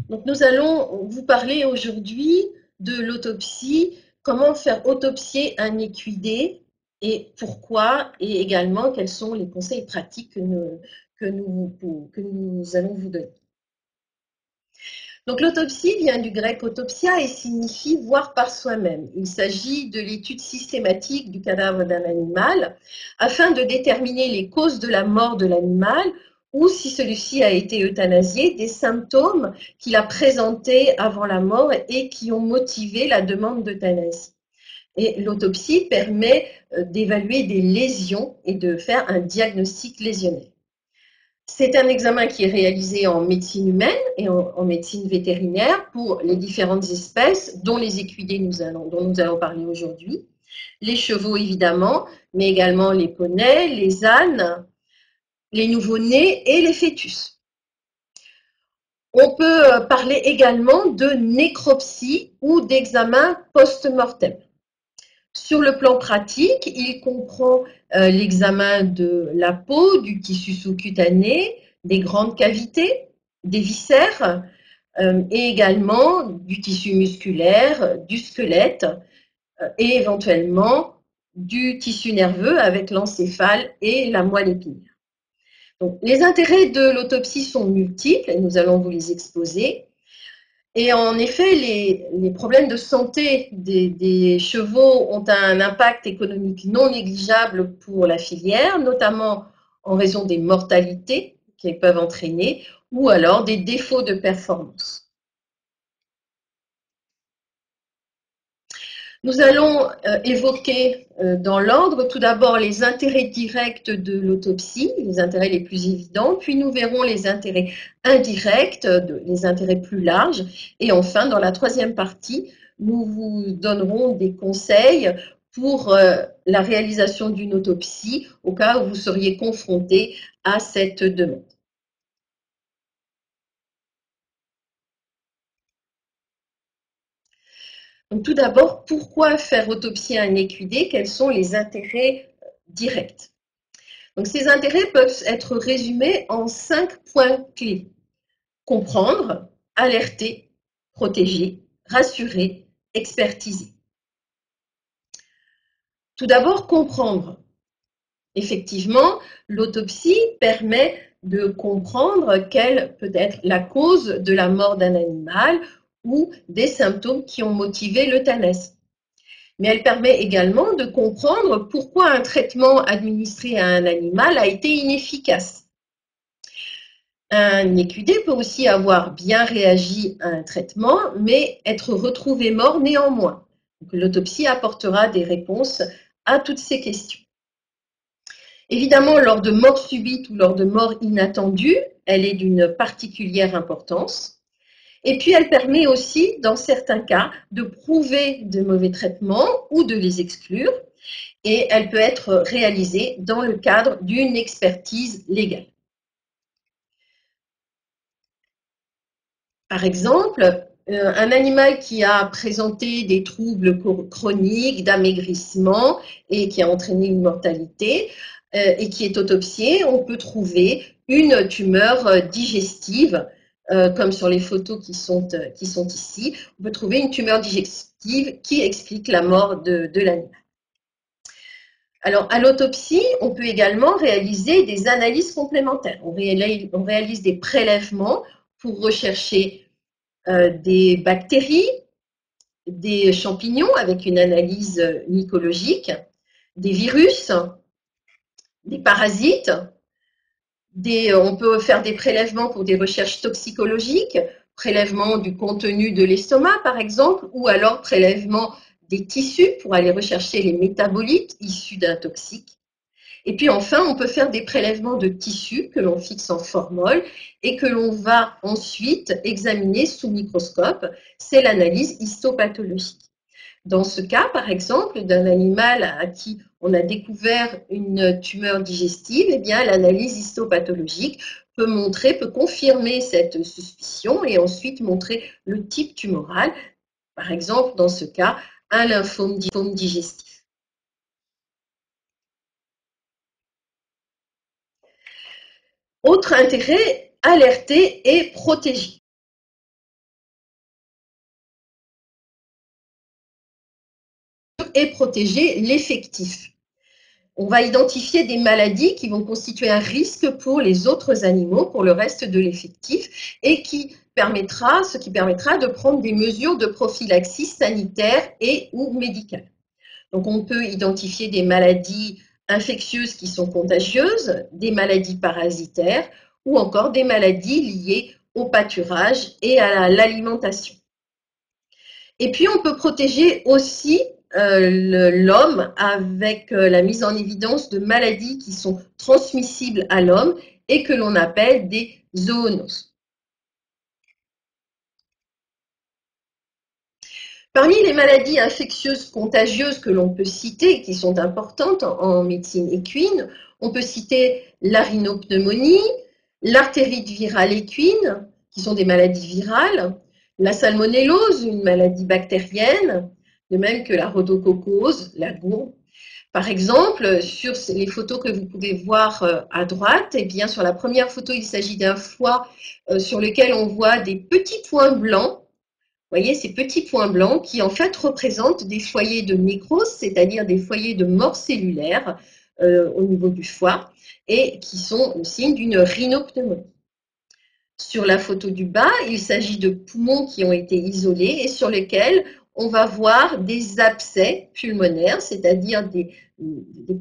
Donc nous allons vous parler aujourd'hui de l'autopsie, comment faire autopsier un équidé et pourquoi, et également quels sont les conseils pratiques que nous allons vous donner. Donc l'autopsie vient du grec autopsia et signifie voir par soi-même. Il s'agit de l'étude systématique du cadavre d'un animal afin de déterminer les causes de la mort de l'animal ou, si celui-ci a été euthanasié, des symptômes qu'il a présentés avant la mort et qui ont motivé la demande d'euthanasie. Et l'autopsie permet d'évaluer des lésions et de faire un diagnostic lésionnel. C'est un examen qui est réalisé en médecine humaine et en médecine vétérinaire pour les différentes espèces, dont les équidés dont nous allons parler aujourd'hui, les chevaux évidemment, mais également les poneys, les ânes, les nouveau-nés et les fœtus. On peut parler également de nécropsie ou d'examen post-mortem. Sur le plan pratique, il comprend l'examen de la peau, du tissu sous-cutané, des grandes cavités, des viscères et également du tissu musculaire, du squelette et éventuellement du tissu nerveux avec l'encéphale et la moelle épinière. Donc, les intérêts de l'autopsie sont multiples et nous allons vous les exposer. Et en effet, les problèmes de santé des chevaux ont un impact économique non négligeable pour la filière, notamment en raison des mortalités qu'elles peuvent entraîner ou alors des défauts de performance. Nous allons évoquer dans l'ordre tout d'abord les intérêts directs de l'autopsie, les intérêts les plus évidents, puis nous verrons les intérêts indirects, les intérêts plus larges, et enfin, dans la troisième partie, nous vous donnerons des conseils pour la réalisation d'une autopsie au cas où vous seriez confronté à cette demande. Donc, tout d'abord, pourquoi faire autopsier un équidé? Quels sont les intérêts directs? Donc, ces intérêts peuvent être résumés en 5 points clés. Comprendre, alerter, protéger, rassurer, expertiser. Tout d'abord, comprendre. Effectivement, l'autopsie permet de comprendre quelle peut être la cause de la mort d'un animal ou des symptômes qui ont motivé l'euthanasie. Mais elle permet également de comprendre pourquoi un traitement administré à un animal a été inefficace. Un équidé peut aussi avoir bien réagi à un traitement, mais être retrouvé mort néanmoins. L'autopsie apportera des réponses à toutes ces questions. Évidemment, lors de morts subites ou lors de morts inattendues, elle est d'une particulière importance. Et puis, elle permet aussi, dans certains cas, de prouver de mauvais traitements ou de les exclure. Et elle peut être réalisée dans le cadre d'une expertise légale. Par exemple, un animal qui a présenté des troubles chroniques, d'amaigrissement et qui a entraîné une mortalité et qui est autopsié, on peut trouver une tumeur digestive, comme sur les photos qui sont ici. On peut trouver une tumeur digestive qui explique la mort de l'animal. Alors, à l'autopsie, on peut également réaliser des analyses complémentaires. On réalise des prélèvements pour rechercher des bactéries, des champignons avec une analyse mycologique, des virus, des parasites. On peut faire des prélèvements pour des recherches toxicologiques, prélèvement du contenu de l'estomac par exemple, ou alors prélèvement des tissus pour aller rechercher les métabolites issus d'un toxique. Et puis enfin, on peut faire des prélèvements de tissus que l'on fixe en formol et que l'on va ensuite examiner sous microscope. C'est l'analyse histopathologique. Dans ce cas, par exemple, d'un animal à qui on a découvert une tumeur digestive, eh bien, l'analyse histopathologique peut confirmer cette suspicion et ensuite montrer le type tumoral. Par exemple, dans ce cas, un lymphome digestif. Autre intérêt, alerter et protéger. et protéger l'effectif. On va identifier des maladies qui vont constituer un risque pour les autres animaux, pour le reste de l'effectif, et ce qui permettra de prendre des mesures de prophylaxie sanitaire et ou médicale. Donc, on peut identifier des maladies infectieuses qui sont contagieuses, des maladies parasitaires ou encore des maladies liées au pâturage et à l'alimentation. Et puis, on peut protéger aussi l'homme avec la mise en évidence de maladies qui sont transmissibles à l'homme et que l'on appelle des zoonoses. Parmi les maladies infectieuses contagieuses que l'on peut citer, qui sont importantes en médecine équine, on peut citer la rhinopneumonie, l'artérite virale équine, qui sont des maladies virales, la salmonellose, une maladie bactérienne, de même que la rhodococose, la gourde. Par exemple, sur les photos que vous pouvez voir à droite, eh bien, sur la première photo, il s'agit d'un foie sur lequel on voit des petits points blancs. Vous voyez, ces petits points blancs qui en fait représentent des foyers de nécrose, c'est-à-dire des foyers de mort cellulaire au niveau du foie et qui sont le signe d'une rhinopneumonie. Sur la photo du bas, il s'agit de poumons qui ont été isolés et sur lesquels on va voir des abcès pulmonaires, c'est-à-dire des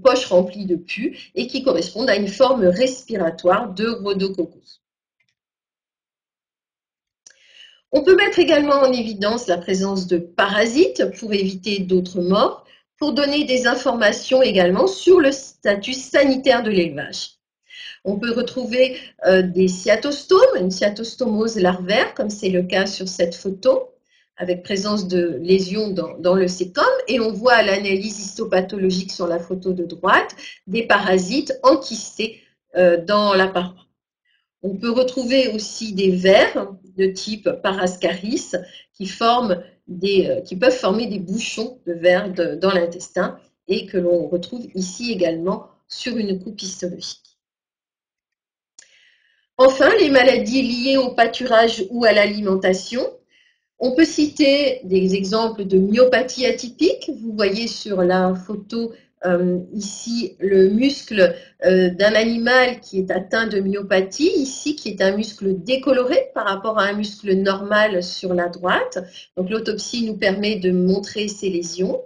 poches remplies de pus et qui correspondent à une forme respiratoire de rhodococose. On peut mettre également en évidence la présence de parasites pour éviter d'autres morts, pour donner des informations également sur le statut sanitaire de l'élevage. On peut retrouver des cyatostomes, une cyatostomose larvaire, comme c'est le cas sur cette photo, avec présence de lésions dans le cécome, et on voit à l'analyse histopathologique sur la photo de droite des parasites enquistés dans la paroi. On peut retrouver aussi des vers de type Parascaris qui peuvent former des bouchons de vers dans l'intestin et que l'on retrouve ici également sur une coupe histologique. Enfin, les maladies liées au pâturage ou à l'alimentation. On peut citer des exemples de myopathie atypique. Vous voyez sur la photo ici le muscle d'un animal qui est atteint de myopathie, ici qui est un muscle décoloré par rapport à un muscle normal sur la droite. Donc l'autopsie nous permet de montrer ces lésions.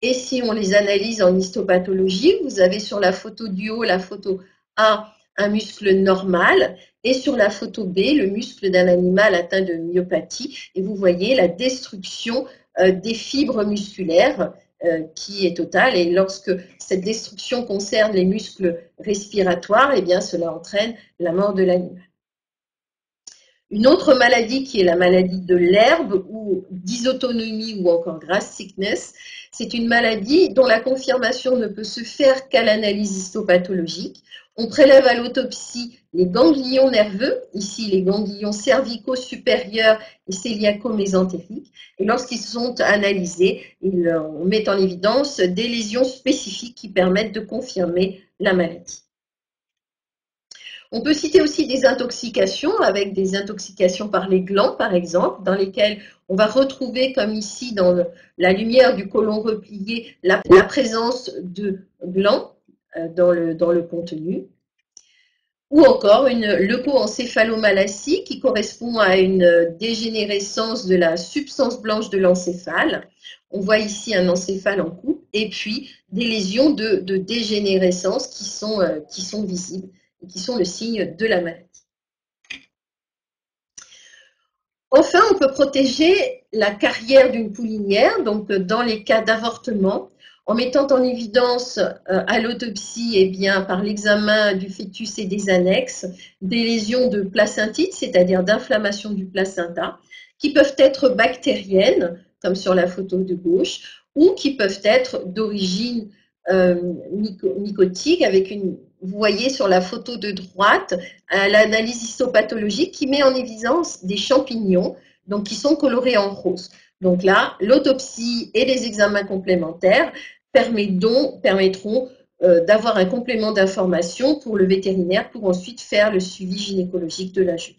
Et si on les analyse en histopathologie, vous avez sur la photo du haut, la photo A, un muscle normal, et sur la photo B, le muscle d'un animal atteint de myopathie, et vous voyez la destruction des fibres musculaires qui est totale, et lorsque cette destruction concerne les muscles respiratoires, eh bien cela entraîne la mort de l'animal. Une autre maladie qui est la maladie de l'herbe ou dysautonomie ou encore grass sickness, c'est une maladie dont la confirmation ne peut se faire qu'à l'analyse histopathologique. On prélève à l'autopsie les ganglions nerveux, ici les ganglions cervicaux supérieurs et cœliaco-mésentériques, et lorsqu'ils sont analysés, on met en évidence des lésions spécifiques qui permettent de confirmer la maladie. On peut citer aussi des intoxications, avec des intoxications par les glands, par exemple, dans lesquelles on va retrouver, comme ici dans la lumière du côlon replié, la présence de glands dans le contenu. Ou encore une leucoencéphalomalacie qui correspond à une dégénérescence de la substance blanche de l'encéphale. On voit ici un encéphale en coupe et puis des lésions de dégénérescence qui sont visibles et qui sont le signe de la maladie. Enfin, on peut protéger la carrière d'une poulinière, donc dans les cas d'avortement, en mettant en évidence à l'autopsie, eh bien, par l'examen du fœtus et des annexes, des lésions de placentite, c'est-à-dire d'inflammation du placenta, qui peuvent être bactériennes, comme sur la photo de gauche, ou qui peuvent être d'origine mycotique, avec vous voyez sur la photo de droite l'analyse histopathologique qui met en évidence des champignons donc qui sont colorés en rose. Donc là, l'autopsie et les examens complémentaires permettront d'avoir un complément d'information pour le vétérinaire pour ensuite faire le suivi gynécologique de la jument.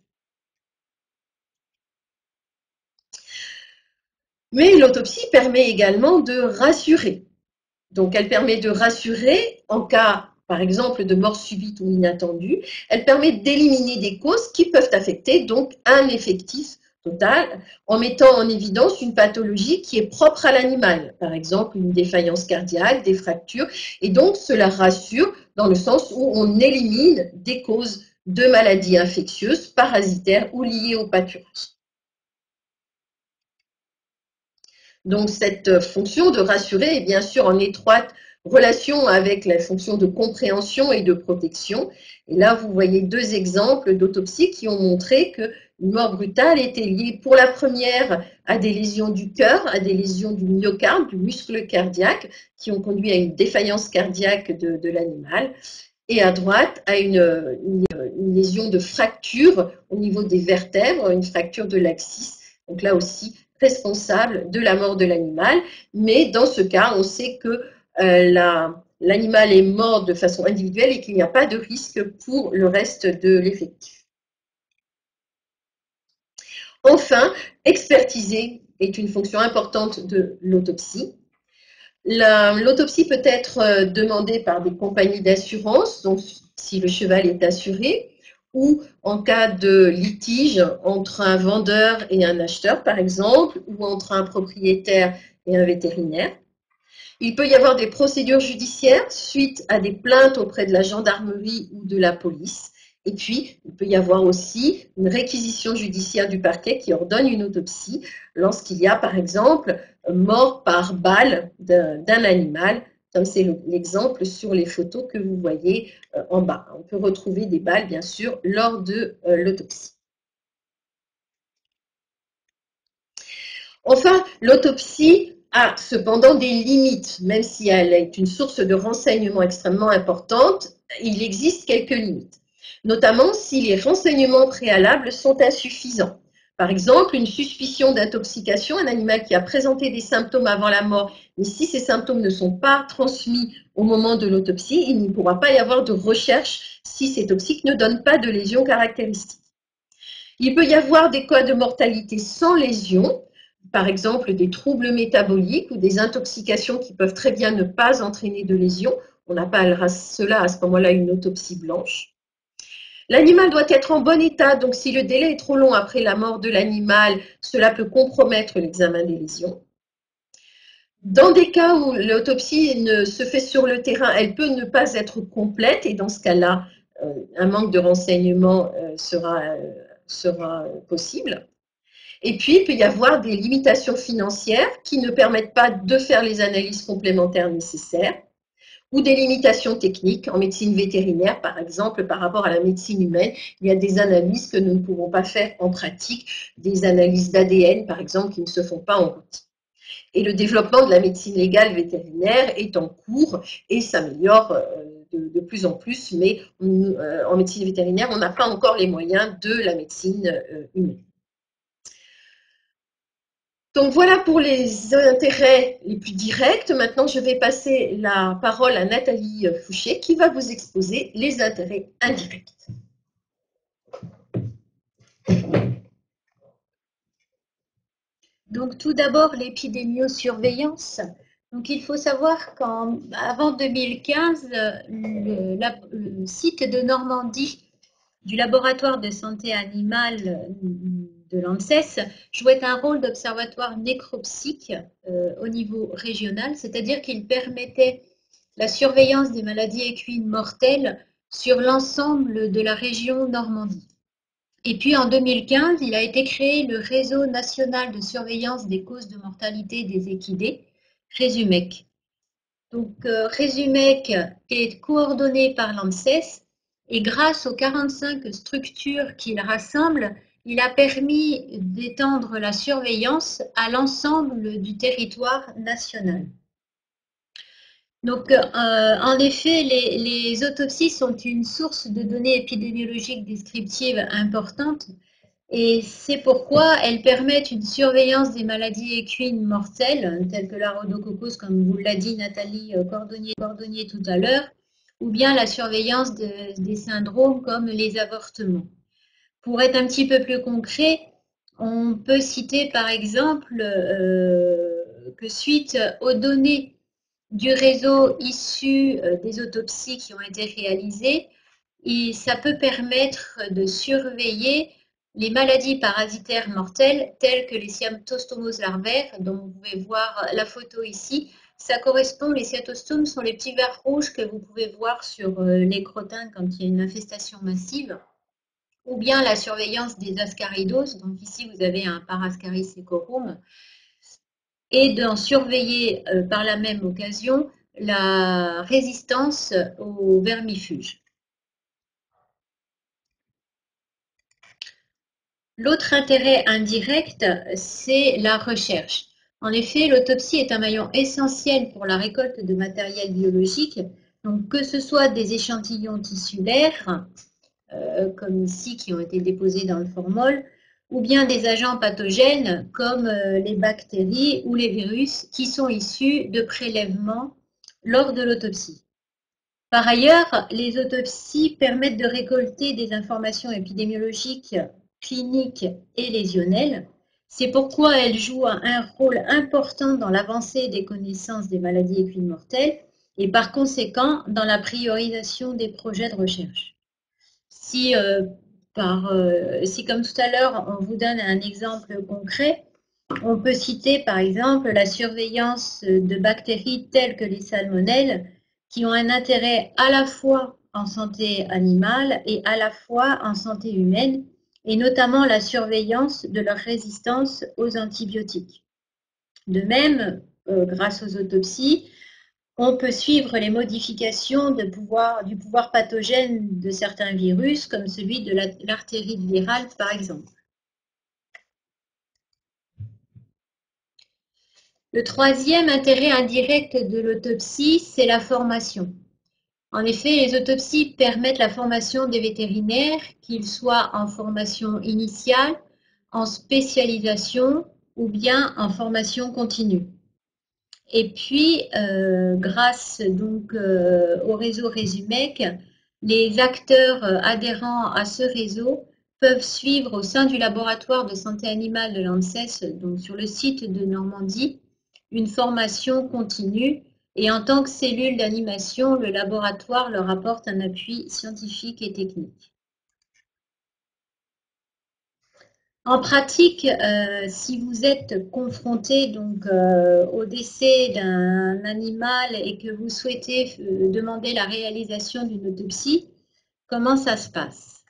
Mais l'autopsie permet également de rassurer. Donc, elle permet de rassurer en cas, par exemple, de mort subite ou inattendue. Elle permet d'éliminer des causes qui peuvent affecter donc un effectif total en mettant en évidence une pathologie qui est propre à l'animal, par exemple une défaillance cardiaque, des fractures, et donc cela rassure dans le sens où on élimine des causes de maladies infectieuses, parasitaires ou liées au pâturage. Donc cette fonction de rassurer est bien sûr en étroite relation avec la fonction de compréhension et de protection. Et là, vous voyez deux exemples d'autopsie qui ont montré qu'une mort brutale était liée pour la première à des lésions du cœur, à des lésions du myocarde, du muscle cardiaque, qui ont conduit à une défaillance cardiaque de l'animal. Et à droite, à une lésion de fracture au niveau des vertèbres, une fracture de l'axis. Donc là aussi, responsable de la mort de l'animal. Mais dans ce cas, on sait que l'animal est mort de façon individuelle et qu'il n'y a pas de risque pour le reste de l'effectif. Enfin, expertiser est une fonction importante de l'autopsie. L'autopsie peut être demandée par des compagnies d'assurance, donc si le cheval est assuré, ou en cas de litige entre un vendeur et un acheteur, par exemple, ou entre un propriétaire et un vétérinaire. Il peut y avoir des procédures judiciaires suite à des plaintes auprès de la gendarmerie ou de la police. Et puis, il peut y avoir aussi une réquisition judiciaire du parquet qui ordonne une autopsie lorsqu'il y a, par exemple, mort par balle d'un animal, comme c'est l'exemple sur les photos que vous voyez en bas. On peut retrouver des balles, bien sûr, lors de l'autopsie. Enfin, l'autopsie a cependant des limites, même si elle est une source de renseignements extrêmement importante, il existe quelques limites, notamment si les renseignements préalables sont insuffisants. Par exemple, une suspicion d'intoxication, un animal qui a présenté des symptômes avant la mort, mais si ces symptômes ne sont pas transmis au moment de l'autopsie, il ne pourra pas y avoir de recherche si ces toxiques ne donnent pas de lésions caractéristiques. Il peut y avoir des cas de mortalité sans lésion, par exemple des troubles métaboliques ou des intoxications qui peuvent très bien ne pas entraîner de lésions. On appellera cela à ce moment-là une autopsie blanche. L'animal doit être en bon état, donc si le délai est trop long après la mort de l'animal, cela peut compromettre l'examen des lésions. Dans des cas où l'autopsie ne se fait sur le terrain, elle peut ne pas être complète et dans ce cas-là, un manque de renseignements sera possible. Et puis, il peut y avoir des limitations financières qui ne permettent pas de faire les analyses complémentaires nécessaires ou des limitations techniques en médecine vétérinaire, par exemple, par rapport à la médecine humaine. Il y a des analyses que nous ne pouvons pas faire en pratique, des analyses d'ADN, par exemple, qui ne se font pas en routine. Et le développement de la médecine légale vétérinaire est en cours et s'améliore de plus en plus, mais en médecine vétérinaire, on n'a pas encore les moyens de la médecine humaine. Donc voilà pour les intérêts les plus directs. Maintenant, je vais passer la parole à Nathalie Fouché qui va vous exposer les intérêts indirects. Donc tout d'abord l'épidémiosurveillance. Donc il faut savoir qu'avant 2015, le site de Normandie du laboratoire de santé animale de l'ANSES jouait un rôle d'observatoire nécropsique au niveau régional, c'est-à-dire qu'il permettait la surveillance des maladies équines mortelles sur l'ensemble de la région Normandie. Et puis en 2015, il a été créé le Réseau national de surveillance des causes de mortalité des équidés, RESUMEC. Donc RESUMEC est coordonné par l'ANSES et grâce aux 45 structures qu'il rassemble, il a permis d'étendre la surveillance à l'ensemble du territoire national. Donc, en effet, les autopsies sont une source de données épidémiologiques descriptives importantes et c'est pourquoi elles permettent une surveillance des maladies équines mortelles, telles que la rhodococcus, comme vous l'a dit Nathalie Cordonnier tout à l'heure, ou bien la surveillance des syndromes comme les avortements. Pour être un petit peu plus concret, on peut citer par exemple que suite aux données du réseau issu des autopsies qui ont été réalisées, et ça peut permettre de surveiller les maladies parasitaires mortelles telles que les cyatostomoses larvaires, dont vous pouvez voir la photo ici. Ça correspond, les cyatostomes sont les petits vers rouges que vous pouvez voir sur les crottins quand il y a une infestation massive, ou bien la surveillance des ascaridoses. Donc ici, vous avez un Parascaris secorum, et d'en surveiller par la même occasion la résistance aux vermifuges. L'autre intérêt indirect, c'est la recherche. En effet, l'autopsie est un maillon essentiel pour la récolte de matériel biologique, donc que ce soit des échantillons tissulaires, comme ici qui ont été déposés dans le formol, ou bien des agents pathogènes comme les bactéries ou les virus qui sont issus de prélèvements lors de l'autopsie. Par ailleurs, les autopsies permettent de récolter des informations épidémiologiques, cliniques et lésionnelles. C'est pourquoi elles jouent un rôle important dans l'avancée des connaissances des maladies équines mortelles et par conséquent dans la priorisation des projets de recherche. Si, si comme tout à l'heure, on vous donne un exemple concret, on peut citer par exemple la surveillance de bactéries telles que les salmonelles qui ont un intérêt à la fois en santé animale et à la fois en santé humaine, et notamment la surveillance de leur résistance aux antibiotiques. De même, grâce aux autopsies, on peut suivre les modifications du pouvoir pathogène de certains virus, comme celui de l'artérite virale par exemple. Le troisième intérêt indirect de l'autopsie, c'est la formation. En effet, les autopsies permettent la formation des vétérinaires, qu'ils soient en formation initiale, en spécialisation ou bien en formation continue. Et puis, grâce donc au réseau Résumec, les acteurs adhérents à ce réseau peuvent suivre au sein du laboratoire de santé animale de l'ANSES, donc sur le site de Normandie, une formation continue. Et en tant que cellule d'animation, le laboratoire leur apporte un appui scientifique et technique. En pratique, si vous êtes confronté donc au décès d'un animal et que vous souhaitez demander la réalisation d'une autopsie, comment ça se passe?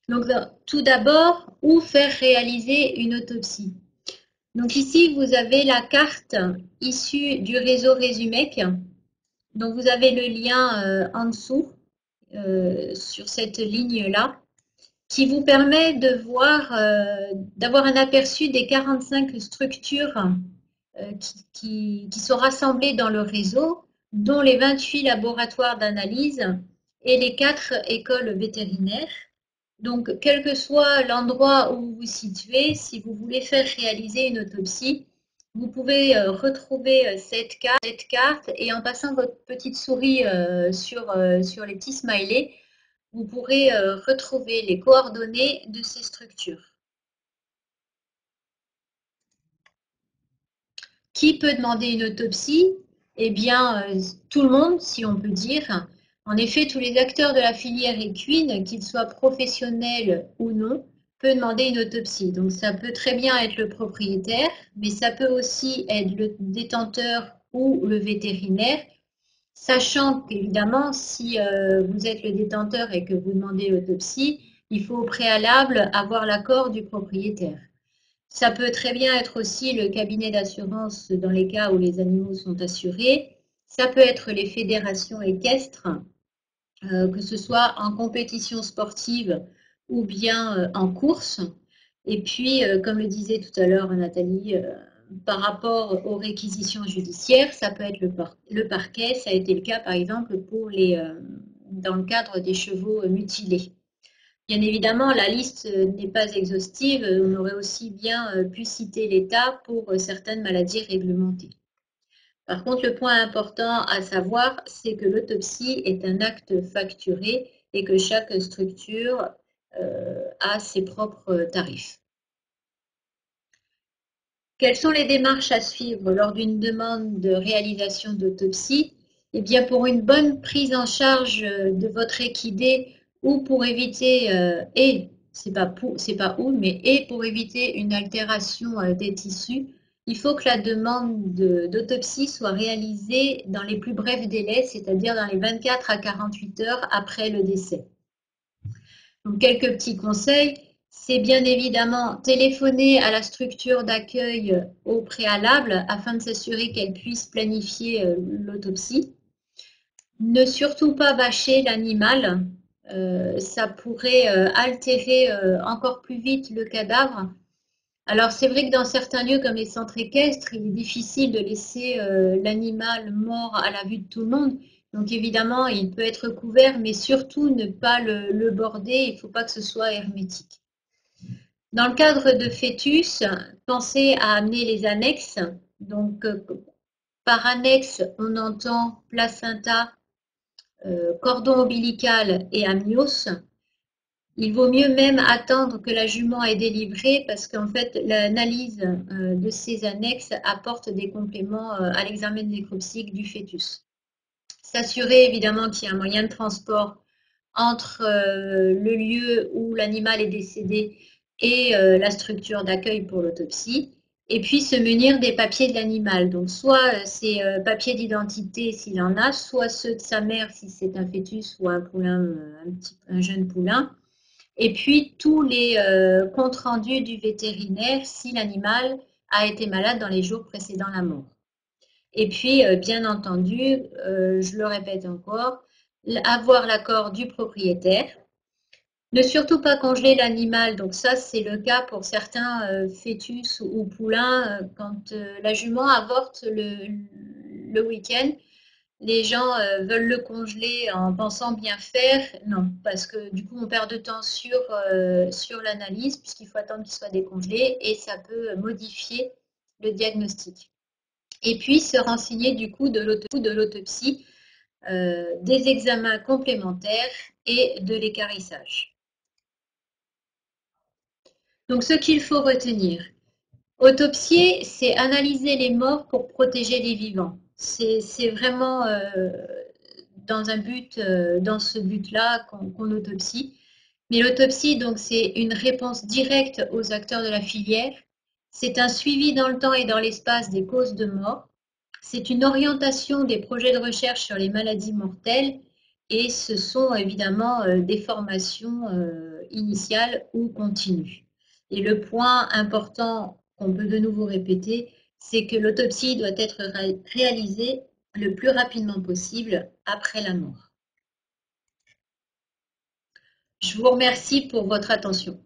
Donc, tout d'abord, où faire réaliser une autopsie? Donc ici, vous avez la carte issue du réseau Résumec. Donc vous avez le lien en dessous sur cette ligne-là, qui vous permet de voir, d'avoir un aperçu des 45 structures qui sont rassemblées dans le réseau, dont les 28 laboratoires d'analyse et les 4 écoles vétérinaires. Donc, quel que soit l'endroit où vous vous situez, si vous voulez faire réaliser une autopsie, vous pouvez retrouver cette carte et en passant votre petite souris sur les petits smileys, vous pourrez retrouver les coordonnées de ces structures. Qui peut demander une autopsie? Eh bien, tout le monde, si on peut dire. En effet, tous les acteurs de la filière équine, qu'ils soient professionnels ou non, peuvent demander une autopsie. Donc, ça peut très bien être le propriétaire, mais ça peut aussi être le détenteur ou le vétérinaire, sachant qu'évidemment, si vous êtes le détenteur et que vous demandez l'autopsie, il faut au préalable avoir l'accord du propriétaire. Ça peut très bien être aussi le cabinet d'assurance dans les cas où les animaux sont assurés. Ça peut être les fédérations équestres, que ce soit en compétition sportive ou bien en course. Et puis, comme le disait tout à l'heure Nathalie, par rapport aux réquisitions judiciaires, ça peut être le parquet. Ça a été le cas, par exemple, pour dans le cadre des chevaux mutilés. Bien évidemment, la liste n'est pas exhaustive. On aurait aussi bien pu citer l'État pour certaines maladies réglementées. Par contre, le point important à savoir, c'est que l'autopsie est un acte facturé et que chaque structure a ses propres tarifs. Quelles sont les démarches à suivre lors d'une demande de réalisation d'autopsie? Eh bien, pour une bonne prise en charge de votre équidé ou pour éviter, pour éviter une altération des tissus, il faut que la demande d'autopsie soit réalisée dans les plus brefs délais, c'est-à-dire dans les 24 à 48 heures après le décès. Donc, quelques petits conseils. C'est bien évidemment téléphoner à la structure d'accueil au préalable afin de s'assurer qu'elle puisse planifier l'autopsie. Ne surtout pas bâcher l'animal, ça pourrait altérer encore plus vite le cadavre. Alors c'est vrai que dans certains lieux comme les centres équestres, il est difficile de laisser l'animal mort à la vue de tout le monde. Donc évidemment, il peut être couvert, mais surtout ne pas le border, il ne faut pas que ce soit hermétique. Dans le cadre de fœtus, pensez à amener les annexes. Donc par annexe, on entend placenta, cordon ombilical et amnios. Il vaut mieux même attendre que la jument ait délivré parce qu'en fait, l'analyse de ces annexes apporte des compléments à l'examen nécropsique du fœtus. S'assurer évidemment qu'il y a un moyen de transport entre le lieu où l'animal est décédé et la structure d'accueil pour l'autopsie. Et puis se munir des papiers de l'animal. Donc soit ses papiers d'identité s'il en a, soit ceux de sa mère si c'est un fœtus ou un poulain, un jeune poulain. Et puis tous les comptes rendus du vétérinaire si l'animal a été malade dans les jours précédant la mort. Et puis, bien entendu, je le répète encore, avoir l'accord du propriétaire. Ne surtout pas congeler l'animal. Donc ça, c'est le cas pour certains fœtus ou poulains. Quand la jument avorte le week-end, les gens veulent le congeler en pensant bien faire. Non, parce que du coup, on perd de temps sur l'analyse puisqu'il faut attendre qu'il soit décongelé et ça peut modifier le diagnostic. Et puis, se renseigner du coup de l'autopsie, des examens complémentaires et de l'équarrissage. Donc, ce qu'il faut retenir. Autopsier, c'est analyser les morts pour protéger les vivants. C'est vraiment dans ce but-là qu'on autopsie. Mais l'autopsie, donc, c'est une réponse directe aux acteurs de la filière. C'est un suivi dans le temps et dans l'espace des causes de mort. C'est une orientation des projets de recherche sur les maladies mortelles et ce sont évidemment des formations initiales ou continues. Et le point important qu'on peut de nouveau répéter, c'est que l'autopsie doit être réalisée le plus rapidement possible après la mort. Je vous remercie pour votre attention.